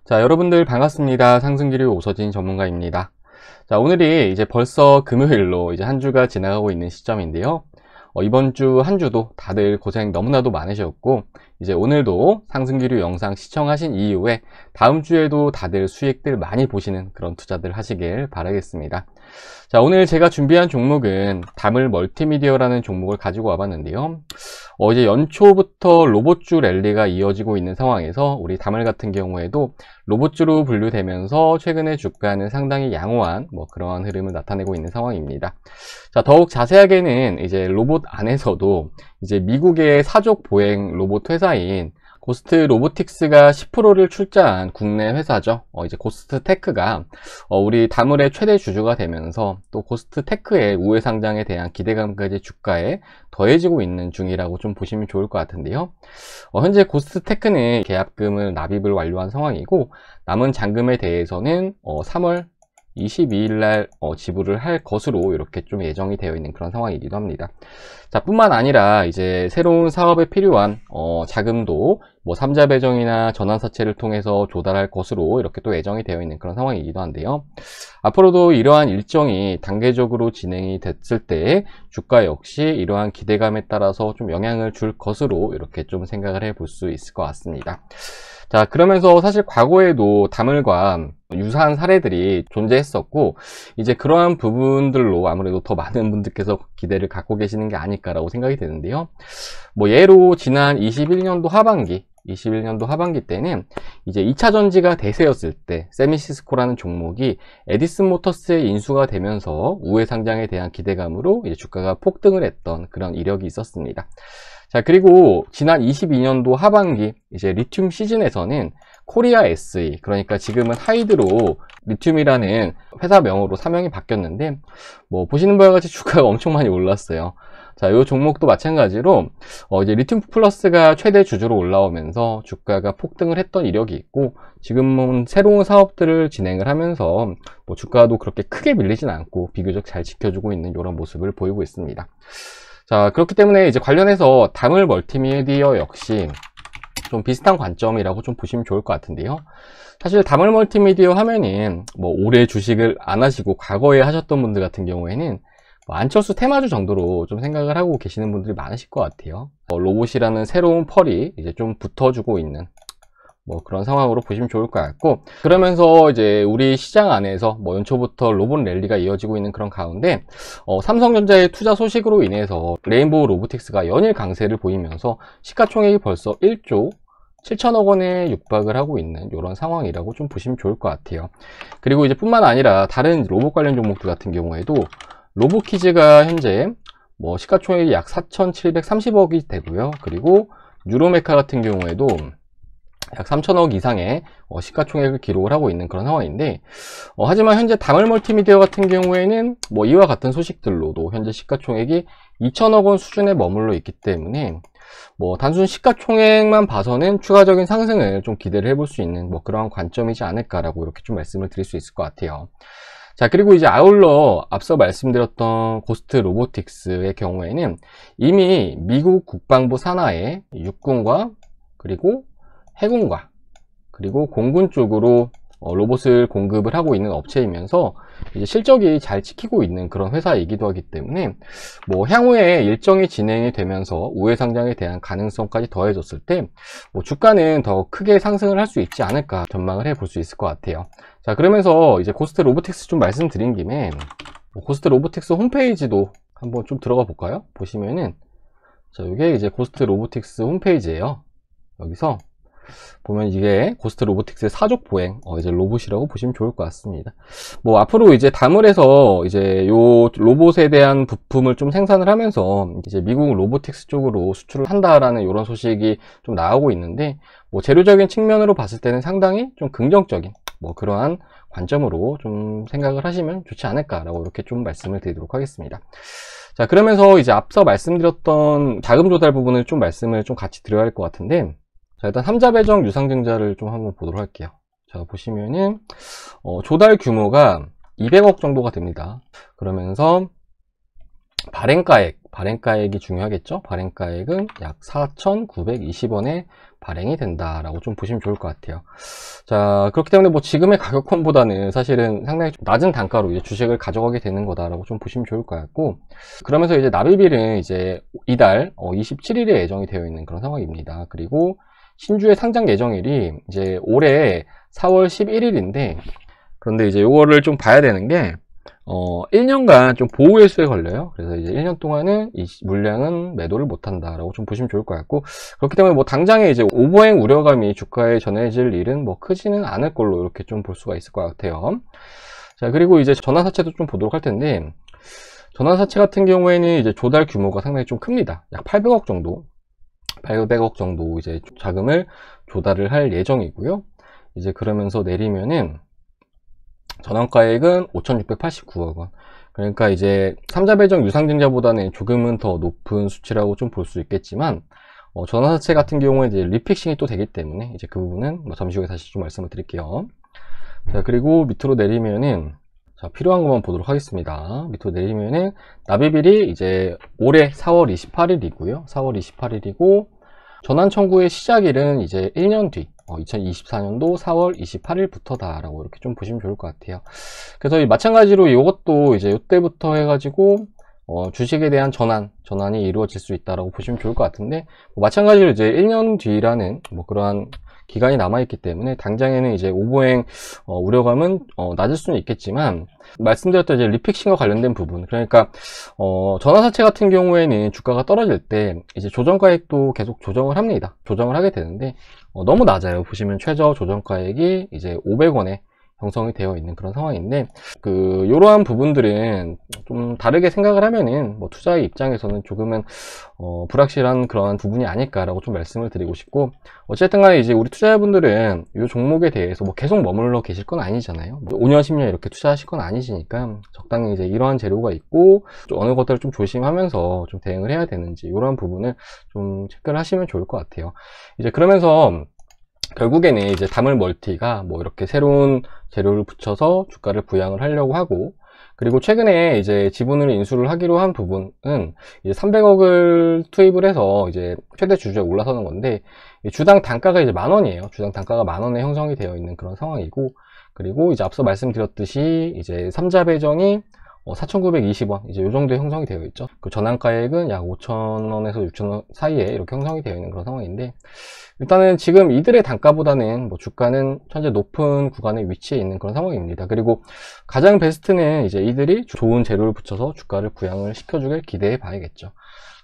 자, 여러분들 반갑습니다. 상승기류 오서진 전문가입니다. 자, 오늘이 이제 벌써 금요일로 이제 한 주가 지나가고 있는 시점인데요. 이번 주 한 주도 다들 고생 너무나도 많으셨고, 이제 오늘도 상승기류 영상 시청하신 이후에 다음 주에도 다들 수익들 많이 보시는 그런 투자들 하시길 바라겠습니다. 자, 오늘 제가 준비한 종목은 다물 멀티미디어라는 종목을 가지고 와봤는데요. 이제 연초부터 로봇주 랠리가 이어지고 있는 상황에서 우리 다물 같은 경우에도 로봇주로 분류되면서 최근에 주가는 상당히 양호한 그러한 흐름을 나타내고 있는 상황입니다. 자, 더욱 자세하게는 이제 로봇 안에서도 이제 미국의 사족 보행 로봇 회사인 고스트 로보틱스가 10%를 출자한 국내 회사죠. 이제 고스트 테크가 우리 다물의 최대 주주가 되면서 또 고스트 테크의 우회 상장에 대한 기대감까지 주가에 더해지고 있는 중이라고 좀 보시면 좋을 것 같은데요. 현재 고스트 테크는 계약금을 납입을 완료한 상황이고, 남은 잔금에 대해서는 3월 22일 날 지불을 할 것으로 이렇게 좀 예정이 되어 있는 그런 상황이기도 합니다. 자, 뿐만 아니라 이제 새로운 사업에 필요한 자금도 3자 배정이나 전환사채를 통해서 조달할 것으로 이렇게 또 예정이 되어 있는 그런 상황이기도 한데요. 앞으로도 이러한 일정이 단계적으로 진행이 됐을 때 주가 역시 이러한 기대감에 따라서 좀 영향을 줄 것으로 이렇게 좀 생각을 해 볼 수 있을 것 같습니다. 자, 그러면서 사실 과거에도 다물과 유사한 사례들이 존재했었고, 이제 그러한 부분들로 아무래도 더 많은 분들께서 기대를 갖고 계시는 게 아닐까라고 생각이 되는데요. 예로 지난 21년도 하반기 때는 이제 2차 전지가 대세였을 때 세미시스코라는 종목이 에디슨 모터스에 인수가 되면서 우회 상장에 대한 기대감으로 이제 주가가 폭등을 했던 그런 이력이 있었습니다. 자, 그리고 지난 22년도 하반기 이제 리튬 시즌에서는 코리아 SE, 그러니까 지금은 하이드로 리튬이라는 회사명으로 사명이 바뀌었는데, 보시는 바와 같이 주가가 엄청 많이 올랐어요. 자, 이 종목도 마찬가지로 이제 리튬 플러스가 최대 주주로 올라오면서 주가가 폭등을 했던 이력이 있고, 지금은 새로운 사업들을 진행을 하면서 주가도 그렇게 크게 밀리진 않고 비교적 잘 지켜주고 있는 이런 모습을 보이고 있습니다. 자, 그렇기 때문에 이제 관련해서 다물 멀티미디어 역시 좀 비슷한 관점이라고 좀 보시면 좋을 것 같은데요. 사실 다물 멀티미디어 하면은 올해 주식을 안 하시고 과거에 하셨던 분들 같은 경우에는 안철수 테마주 정도로 좀 생각을 하고 계시는 분들이 많으실 것 같아요. 로봇이라는 새로운 펄이 이제 좀 붙어주고 있는 그런 상황으로 보시면 좋을 것 같고, 그러면서 이제 우리 시장 안에서 연초부터 로봇 랠리가 이어지고 있는 그런 가운데 삼성전자의 투자 소식으로 인해서 레인보우 로보틱스가 연일 강세를 보이면서 시가총액이 벌써 1조 7천억 원에 육박을 하고 있는 이런 상황이라고 좀 보시면 좋을 것 같아요. 그리고 이제 뿐만 아니라 다른 로봇 관련 종목들 같은 경우에도 로보키즈가 현재 시가총액이 약 4,730억이 되고요. 그리고 뉴로메카 같은 경우에도 약 3천억 이상의 시가총액을 기록을 하고 있는 그런 상황인데, 하지만 현재 다물 멀티미디어 같은 경우에는 이와 같은 소식들로도 현재 시가총액이 2천억 원 수준에 머물러 있기 때문에 단순 시가총액만 봐서는 추가적인 상승을 좀 기대를 해볼 수 있는 그러한 관점이지 않을까라고 이렇게 좀 말씀을 드릴 수 있을 것 같아요. 자, 그리고 이제 아울러 앞서 말씀드렸던 고스트 로보틱스의 경우에는 이미 미국 국방부 산하의 육군과 그리고 해군과 그리고 공군 쪽으로 로봇을 공급을 하고 있는 업체이면서 이제 실적이 잘 지키고 있는 그런 회사이기도 하기 때문에 향후에 일정이 진행이 되면서 우회 상장에 대한 가능성까지 더해졌을 때 주가는 더 크게 상승을 할 수 있지 않을까 전망을 해볼 수 있을 것 같아요. 자, 그러면서 이제 고스트 로보틱스 좀 말씀드린 김에 고스트 로보틱스 홈페이지도 한번 좀 들어가 볼까요? 보시면은, 자, 이게 이제 고스트 로보틱스 홈페이지예요. 여기서 보면 이게 고스트 로보틱스의 사족 보행 이제 로봇이라고 보시면 좋을 것 같습니다. 앞으로 이제 다물에서 이제 요 로봇에 대한 부품을 좀 생산을 하면서 이제 미국 로보틱스 쪽으로 수출을 한다라는 이런 소식이 좀 나오고 있는데, 재료적인 측면으로 봤을 때는 상당히 좀 긍정적인 그러한 관점으로 좀 생각을 하시면 좋지 않을까라고 이렇게 좀 말씀을 드리도록 하겠습니다. 자, 그러면서 이제 앞서 말씀드렸던 자금 조달 부분을 좀 말씀을 좀 같이 드려야 할 것 같은데, 자, 일단 3자 배정 유상증자를 좀 한번 보도록 할게요. 자, 보시면은 조달 규모가 200억 정도가 됩니다. 그러면서 발행가액이 중요하겠죠. 발행가액은 약 4,920원에 발행이 된다라고 좀 보시면 좋을 것 같아요. 자, 그렇기 때문에 뭐 지금의 가격권보다는 사실은 상당히 좀 낮은 단가로 이제 주식을 가져가게 되는 거다라고 좀 보시면 좋을 것 같고, 그러면서 이제 납입일은 이제 이달 27일에 예정이 되어 있는 그런 상황입니다. 그리고 신주의 상장 예정일이 이제 올해 4월 11일인데, 그런데 이제 요거를 좀 봐야 되는 게 1년간 좀 보호일수에 걸려요. 그래서 이제 1년 동안은 이 물량은 매도를 못한다라고 좀 보시면 좋을 것 같고, 그렇기 때문에 뭐 당장에 이제 오버행 우려감이 주가에 전해질 일은 뭐 크지는 않을 걸로 이렇게 좀 볼 수가 있을 것 같아요. 자, 그리고 이제 전환사채도 좀 보도록 할 텐데, 전환사채 같은 경우에는 이제 조달 규모가 상당히 좀 큽니다. 약 800억 정도 이제 자금을 조달을 할 예정이고요. 이제 그러면서 내리면은 전환가액은 5,689억 원. 그러니까 이제 3자 배정 유상증자보다는 조금은 더 높은 수치라고 좀 볼 수 있겠지만, 전환사채 같은 경우에 이제 리픽싱이 또 되기 때문에 이제 그 부분은 뭐 잠시 후에 다시 좀 말씀을 드릴게요. 자, 그리고 밑으로 내리면은, 자, 필요한 것만 보도록 하겠습니다. 밑으로 내리면은 납입일이 이제 올해 4월 28일이고요. 4월 28일이고, 전환 청구의 시작일은 이제 1년 뒤 2024년도 4월 28일부터다 라고 이렇게 좀 보시면 좋을 것 같아요. 그래서 마찬가지로 이것도 이제 이때부터 해가지고 주식에 대한 전환이 이루어질 수 있다라고 보시면 좋을 것 같은데, 마찬가지로 이제 1년 뒤라는 뭐 그러한 기간이 남아있기 때문에 당장에는 이제 오버행 우려감은 낮을 수는 있겠지만, 말씀드렸던 이제 리픽싱과 관련된 부분, 그러니까 전환사채 같은 경우에는 주가가 떨어질 때 이제 조정가액도 계속 조정을 합니다. 조정을 하게 되는데 너무 낮아요. 보시면 최저 조정가액이 이제 500원에 형성이 되어 있는 그런 상황인데, 이러한 부분들은 좀 다르게 생각을 하면은 뭐 투자의 입장에서는 조금은 불확실한 그런 부분이 아닐까라고 좀 말씀을 드리고 싶고, 어쨌든 간에 이제 우리 투자자분들은 이 종목에 대해서 뭐 계속 머물러 계실 건 아니잖아요. 뭐 5년 10년 이렇게 투자하실 건 아니시니까 적당히 이제 이러한 재료가 있고 어느 것들을 좀 조심하면서 좀 대응을 해야 되는지 이런 부분을 좀 체크를 하시면 좋을 것 같아요. 이제 그러면서 결국에는 이제 다물멀티가 뭐 이렇게 새로운 재료를 붙여서 주가를 부양을 하려고 하고, 그리고 최근에 이제 지분을 인수를 하기로 한 부분은 이제 300억을 투입을 해서 이제 최대 주주에 올라서는 건데, 주당 단가가 이제 10,000원이에요. 주당 단가가 10,000원에 형성이 되어 있는 그런 상황이고, 그리고 이제 앞서 말씀드렸듯이 이제 3자 배정이 4,920원 이제 요 정도에 형성이 되어 있죠. 그 전환가액은 약 5,000원에서 6,000원 사이에 이렇게 형성이 되어 있는 그런 상황인데, 일단은 지금 이들의 단가보다는 뭐 주가는 현재 높은 구간에 위치해 있는 그런 상황입니다. 그리고 가장 베스트는 이제 이들이 좋은 재료를 붙여서 주가를 부양을 시켜주길 기대해 봐야겠죠.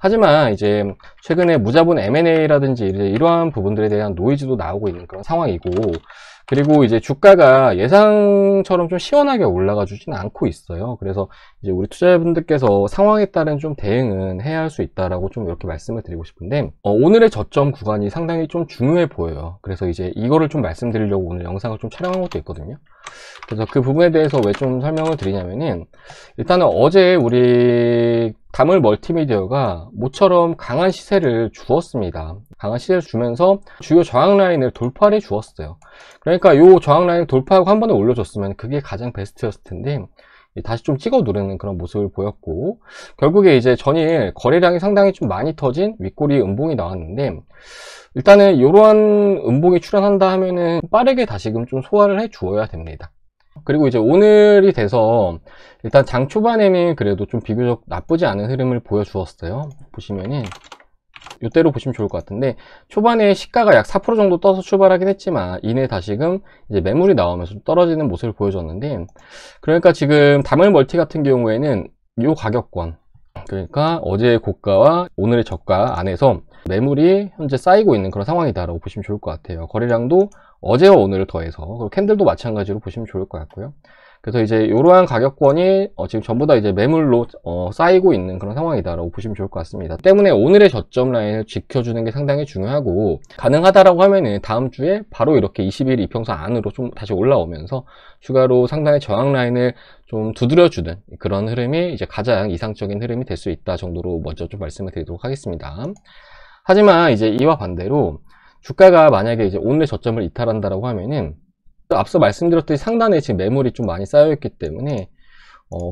하지만 이제 최근에 무자본 M&A라든지 이러한 부분들에 대한 노이즈도 나오고 있는 그런 상황이고, 그리고 이제 주가가 예상처럼 좀 시원하게 올라가 주지는 않고 있어요. 그래서 이제 우리 투자자분들께서 상황에 따른 좀 대응은 해야 할 수 있다라고 좀 이렇게 말씀을 드리고 싶은데, 오늘의 저점 구간이 상당히 좀 중요해 보여요. 그래서 이제 이거를 좀 말씀드리려고 오늘 영상을 좀 촬영한 것도 있거든요. 그래서 그 부분에 대해서 왜 좀 설명을 드리냐면은, 일단은 어제 우리 다물 멀티미디어가 모처럼 강한 시세를 주었습니다. 강한 시세를 주면서 주요 저항 라인을 돌파를 해 주었어요. 그러니까 이 저항 라인을 돌파하고 한 번에 올려줬으면 그게 가장 베스트였을 텐데, 다시 좀 찍어 누르는 그런 모습을 보였고, 결국에 이제 전일 거래량이 상당히 좀 많이 터진 윗꼬리 음봉이 나왔는데, 일단은 이러한 음봉이 출현한다 하면은 빠르게 다시금 좀 소화를 해 주어야 됩니다. 그리고 이제 오늘이 돼서 일단 장 초반에는 그래도 좀 비교적 나쁘지 않은 흐름을 보여주었어요. 보시면은 이때로 보시면 좋을 것 같은데, 초반에 시가가 약 4% 정도 떠서 출발하긴 했지만 이내 다시금 이제 매물이 나오면서 떨어지는 모습을 보여줬는데, 그러니까 지금 다물멀티 같은 경우에는 이 가격권, 그러니까 어제의 고가와 오늘의 저가 안에서 매물이 현재 쌓이고 있는 그런 상황이다라고 보시면 좋을 것 같아요. 거래량도 어제와 오늘을 더해서, 캔들도 마찬가지로 보시면 좋을 것 같고요. 그래서 이제 이러한 가격권이 지금 전부 다 이제 매물로 쌓이고 있는 그런 상황이다라고 보시면 좋을 것 같습니다. 때문에 오늘의 저점 라인을 지켜주는 게 상당히 중요하고, 가능하다라고 하면은 다음 주에 바로 이렇게 20일 이평선 안으로 좀 다시 올라오면서 추가로 상당히 저항 라인을 좀 두드려주는 그런 흐름이 이제 가장 이상적인 흐름이 될 수 있다 정도로 먼저 좀 말씀을 드리도록 하겠습니다. 하지만 이제 이와 반대로 주가가 만약에 이제 오늘의 저점을 이탈한다라고 하면은, 앞서 말씀드렸듯이 상단에 지금 매물이 좀 많이 쌓여있기 때문에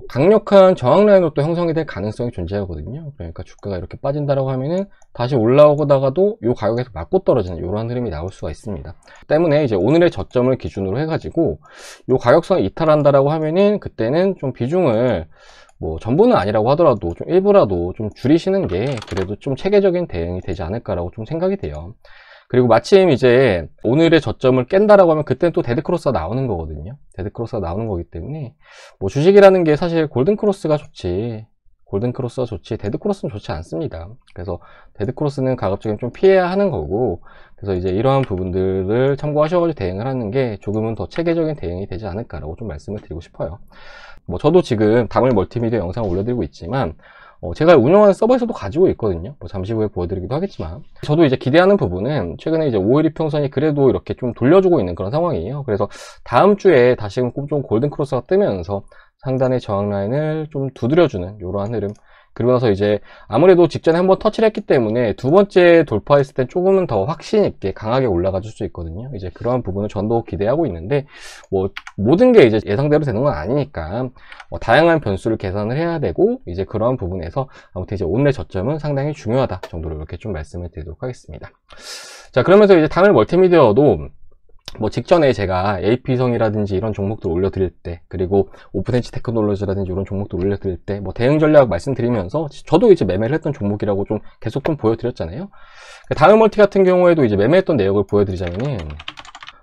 강력한 저항 라인으로 또 형성이 될 가능성이 존재하거든요. 그러니까 주가가 이렇게 빠진다라고 하면은 다시 올라오다가도 이 가격에서 맞고 떨어지는 이런 흐름이 나올 수가 있습니다. 때문에 이제 오늘의 저점을 기준으로 해가지고 이 가격선을 이탈한다라고 하면은 그때는 좀 비중을 뭐 전부는 아니라고 하더라도 좀 일부라도 좀 줄이시는 게 그래도 좀 체계적인 대응이 되지 않을까라고 좀 생각이 돼요. 그리고 마침 이제 오늘의 저점을 깬다라고 하면 그때는 또 데드크로스가 나오는 거거든요. 데드크로스가 나오는 거기 때문에 뭐 주식이라는 게 사실 골든크로스가 좋지, 골든크로스가 좋지 데드크로스는 좋지 않습니다. 그래서 데드크로스는 가급적이면 좀 피해야 하는 거고, 그래서 이제 이러한 부분들을 참고하셔가지고 대응을 하는 게 조금은 더 체계적인 대응이 되지 않을까라고 좀 말씀을 드리고 싶어요. 뭐 저도 지금 다물 멀티미디어 영상을 올려드리고 있지만 제가 운영하는 서버에서도 가지고 있거든요. 뭐 잠시 후에 보여드리기도 하겠지만, 저도 이제 기대하는 부분은 최근에 이제 5일 이평선이 그래도 이렇게 좀 돌려주고 있는 그런 상황이에요. 그래서 다음 주에 다시금 좀 골든크로스가 뜨면서 상단의 저항 라인을 좀 두드려주는 이러한 흐름, 그리고 나서 이제 아무래도 직전에 한번 터치를 했기 때문에 두 번째 돌파했을 때 조금은 더 확신 있게 강하게 올라가 줄 수 있거든요. 이제 그러한 부분을 전도 기대하고 있는데, 뭐 모든 게 이제 예상대로 되는 건 아니니까 다양한 변수를 계산을 해야 되고, 이제 그러한 부분에서 아무튼 이제 오늘의 저점은 상당히 중요하다 정도로 이렇게 좀 말씀을 드리도록 하겠습니다. 자, 그러면서 이제 다물 멀티미디어도 뭐 직전에 제가 AP성이라든지 이런 종목들 올려드릴 때, 그리고 오픈엣지 테크놀로지라든지 이런 종목들 올려드릴 때 뭐 대응 전략 말씀드리면서 저도 이제 매매를 했던 종목이라고 좀 계속 좀 보여드렸잖아요. 다물 멀티 같은 경우에도 이제 매매했던 내역을 보여드리자면은,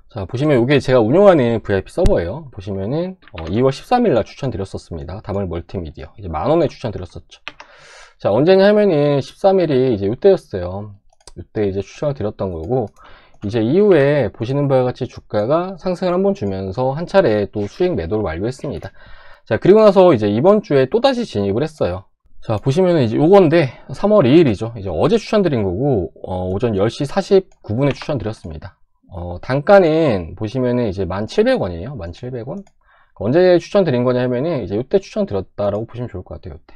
자 보시면 이게 제가 운영하는 VIP 서버예요. 보시면은 2월 13일 날 추천드렸었습니다. 다물 멀티미디어 이제 10,000원에 추천드렸었죠. 자 언제냐 하면은 13일이 이제 이때였어요. 이때 이제 추천을 드렸던 거고, 이제 이후에 보시는 바와 같이 주가가 상승을 한번 주면서 한 차례 또 수익 매도를 완료했습니다. 자, 그리고 나서 이제 이번 주에 또다시 진입을 했어요. 자, 보시면은 이제 요건데 3월 2일이죠. 이제 어제 추천드린 거고, 오전 10시 49분에 추천드렸습니다. 단가는 보시면은 이제 1,700원이에요. 1,700원. 언제 추천드린 거냐 하면은 이제 이때 추천드렸다라고 보시면 좋을 것 같아요. 이때.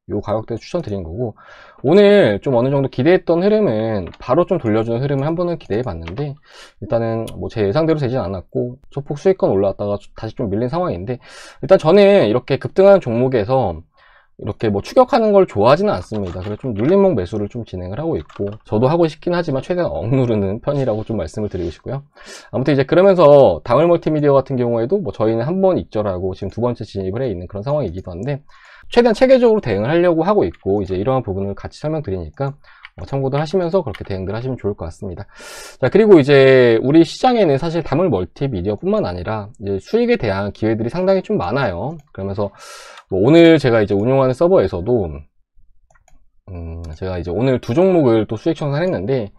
요 가격대 추천드린 거고, 오늘 좀 어느 정도 기대했던 흐름은 바로 좀 돌려주는 흐름을 한 번은 기대해 봤는데, 일단은 뭐 제 예상대로 되진 않았고 소폭 수익권 올라왔다가 다시 좀 밀린 상황인데, 일단 저는 이렇게 급등하는 종목에서 이렇게 뭐 추격하는 걸 좋아하지는 않습니다. 그래서 좀 눌림목 매수를 좀 진행을 하고 있고, 저도 하고 싶긴 하지만 최대한 억누르는 편이라고 좀 말씀을 드리고 싶고요. 아무튼 이제 그러면서 다물 멀티미디어 같은 경우에도 뭐 저희는 한 번 익절하고 지금 두 번째 진입을 해 있는 그런 상황이기도 한데, 최대한 체계적으로 대응을 하려고 하고 있고, 이제 이러한 부분을 같이 설명드리니까 참고들 하시면서 그렇게 대응들 하시면 좋을 것 같습니다. 자, 그리고 이제 우리 시장에는 사실 다물 멀티미디어 뿐만 아니라 이제 수익에 대한 기회들이 상당히 좀 많아요. 그러면서 뭐 오늘 제가 이제 운영하는 서버에서도 제가 이제 오늘 두 종목을 또 수익 청산했는데,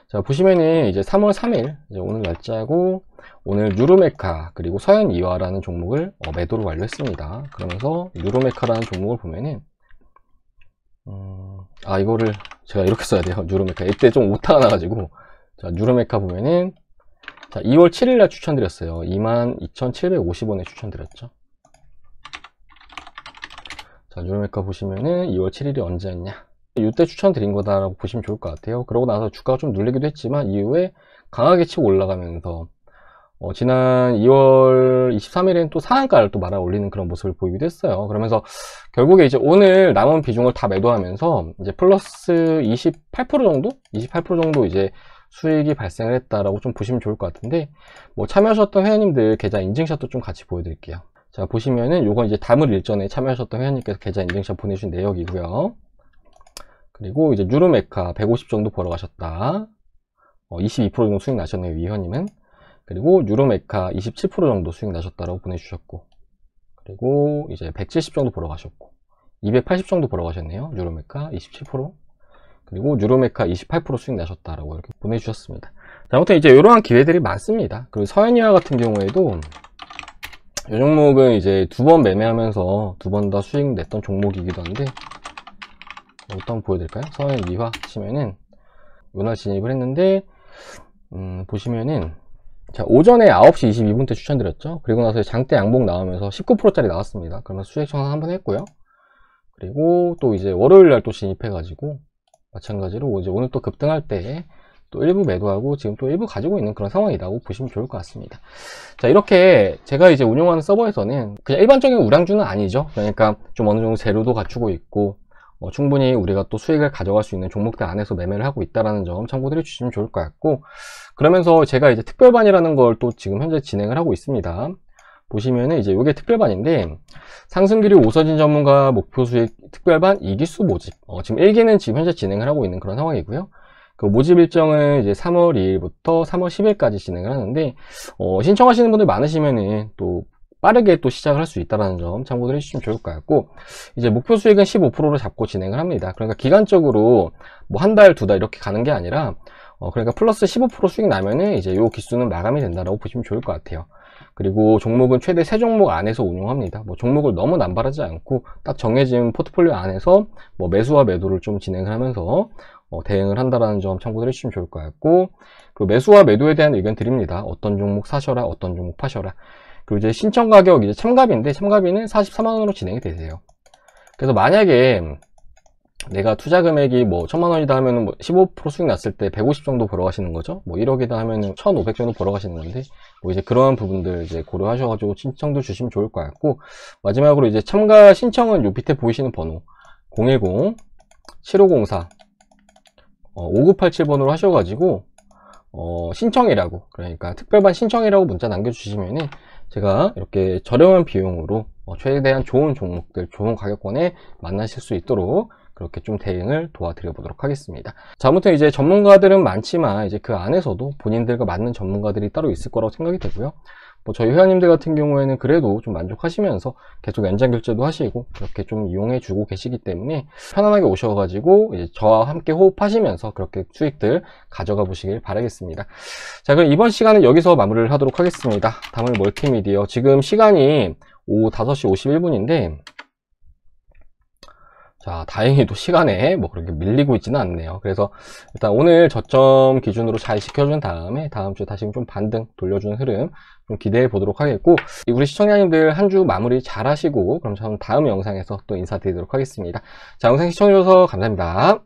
자 보시면은 이제 3월 3일 이제 오늘 날짜고, 오늘 유로메카 그리고 서현이화라는 종목을 매도를 완료했습니다. 그러면서 유로메카라는 종목을 보면은 이거를 제가 이렇게 써야 돼요. 유로메카 이때 좀 오타가 나가지고, 자 유로메카 보면은 자 2월 7일 날 추천드렸어요. 22,750원에 추천드렸죠. 자 유로메카 보시면은 2월 7일이 언제였냐, 이때 추천드린 거다라고 보시면 좋을 것 같아요. 그러고 나서 주가가 좀 눌리기도 했지만 이후에 강하게 치고 올라가면서 지난 2월 23일에는 또 상한가를 또 말아 올리는 그런 모습을 보이기도 했어요. 그러면서 결국에 이제 오늘 남은 비중을 다 매도하면서 이제 플러스 28% 정도? 28% 정도 이제 수익이 발생을 했다라고 좀 보시면 좋을 것 같은데, 뭐 참여하셨던 회원님들 계좌 인증샷도 좀 같이 보여드릴게요. 자 보시면은 요건 이제 다물 일전에 참여하셨던 회원님께서 계좌 인증샷 보내주신 내역이고요. 그리고 이제 유로메카 150 정도 벌어 가셨다. 22% 정도 수익 나셨네요, 이 회원님은. 그리고 유로메카 27% 정도 수익 나셨다라고 보내주셨고, 그리고 이제 170 정도 벌어 가셨고, 280 정도 벌어 가셨네요. 유로메카 27%, 그리고 유로메카 28% 수익 나셨다라고 이렇게 보내주셨습니다. 자, 아무튼 이제 이러한 기회들이 많습니다. 그리고 서현이화 같은 경우에도 이 종목은 이제 두 번 매매하면서 두 번 다 수익 냈던 종목이기도 한데, 어떤 보여드릴까요? 서현이화 치면은 요날 진입을 했는데, 보시면은 자 오전에 9시 22분 때 추천드렸죠. 그리고 나서 장대 양봉 나오면서 19%짜리 나왔습니다. 그러면서 수익 청산 한번 했고요. 그리고 또 이제 월요일 날 또 진입해 가지고 마찬가지로 이제 오늘 또 급등할 때 또 일부 매도하고 지금 또 일부 가지고 있는 그런 상황이라고 보시면 좋을 것 같습니다. 자, 이렇게 제가 이제 운영하는 서버에서는 그냥 일반적인 우량주는 아니죠. 그러니까 좀 어느 정도 재료도 갖추고 있고 충분히 우리가 또 수익을 가져갈 수 있는 종목들 안에서 매매를 하고 있다는 점 참고드려 주시면 좋을 것 같고, 그러면서 제가 이제 특별반이라는 걸 또 지금 현재 진행을 하고 있습니다. 보시면은 이제 이게 특별반인데, 상승기류 오서진 전문가 목표 수익 특별반 2기수 모집. 지금 1기는 지금 현재 진행을 하고 있는 그런 상황이고요. 그 모집 일정은 이제 3월 2일부터 3월 10일까지 진행을 하는데, 신청하시는 분들 많으시면은 또 빠르게 또 시작을 할 수 있다는 점 참고를 해주시면 좋을 것 같고, 이제 목표 수익은 15%로 잡고 진행을 합니다. 그러니까 기간적으로 뭐 한 달, 두 달 이렇게 가는 게 아니라, 그러니까 플러스 15% 수익 나면은 이제 요 기수는 마감이 된다라고 보시면 좋을 것 같아요. 그리고 종목은 최대 3종목 안에서 운용합니다. 뭐 종목을 너무 남발하지 않고 딱 정해진 포트폴리오 안에서 뭐 매수와 매도를 좀 진행을 하면서 대응을 한다라는 점 참고를 해주시면 좋을 것 같고, 그리고 매수와 매도에 대한 의견 드립니다. 어떤 종목 사셔라, 어떤 종목 파셔라. 그리고 이제 신청 가격 이제 참가비인데, 참가비는 44만원으로 진행이 되세요. 그래서 만약에 내가 투자 금액이 뭐 1000만원이다 하면은 뭐 15% 수익 났을 때 150 정도 벌어가시는 거죠. 뭐 1억이다 하면은 1500 정도 벌어가시는 건데, 뭐 이제 그러한 부분들 이제 고려하셔가지고 신청도 주시면 좋을 것 같고, 마지막으로 이제 참가 신청은 요 밑에 보이시는 번호 010-7504-5987번으로 하셔가지고 신청이라고, 그러니까 특별반 신청이라고 문자 남겨주시면은 제가 이렇게 저렴한 비용으로 최대한 좋은 종목들, 좋은 가격권에 만나실 수 있도록 그렇게 좀 대응을 도와드려 보도록 하겠습니다. 자, 아무튼 이제 전문가들은 많지만 이제 그 안에서도 본인들과 맞는 전문가들이 따로 있을 거라고 생각이 되고요. 뭐 저희 회원님들 같은 경우에는 그래도 좀 만족하시면서 계속 연장 결제도 하시고 그렇게 좀 이용해 주고 계시기 때문에 편안하게 오셔가지고 이제 저와 함께 호흡하시면서 그렇게 수익들 가져가 보시길 바라겠습니다. 자, 그럼 이번 시간은 여기서 마무리를 하도록 하겠습니다. 다음은 멀티미디어. 지금 시간이 오후 5시 51분인데 자, 다행히도 시간에 뭐 그렇게 밀리고 있지는 않네요. 그래서 일단 오늘 저점 기준으로 잘 지켜준 다음에 다음 주에 다시 좀 반등 돌려주는 흐름 좀 기대해 보도록 하겠고, 우리 시청자님들 한 주 마무리 잘 하시고 그럼 저는 다음 영상에서 또 인사드리도록 하겠습니다. 자, 영상 시청해주셔서 감사합니다.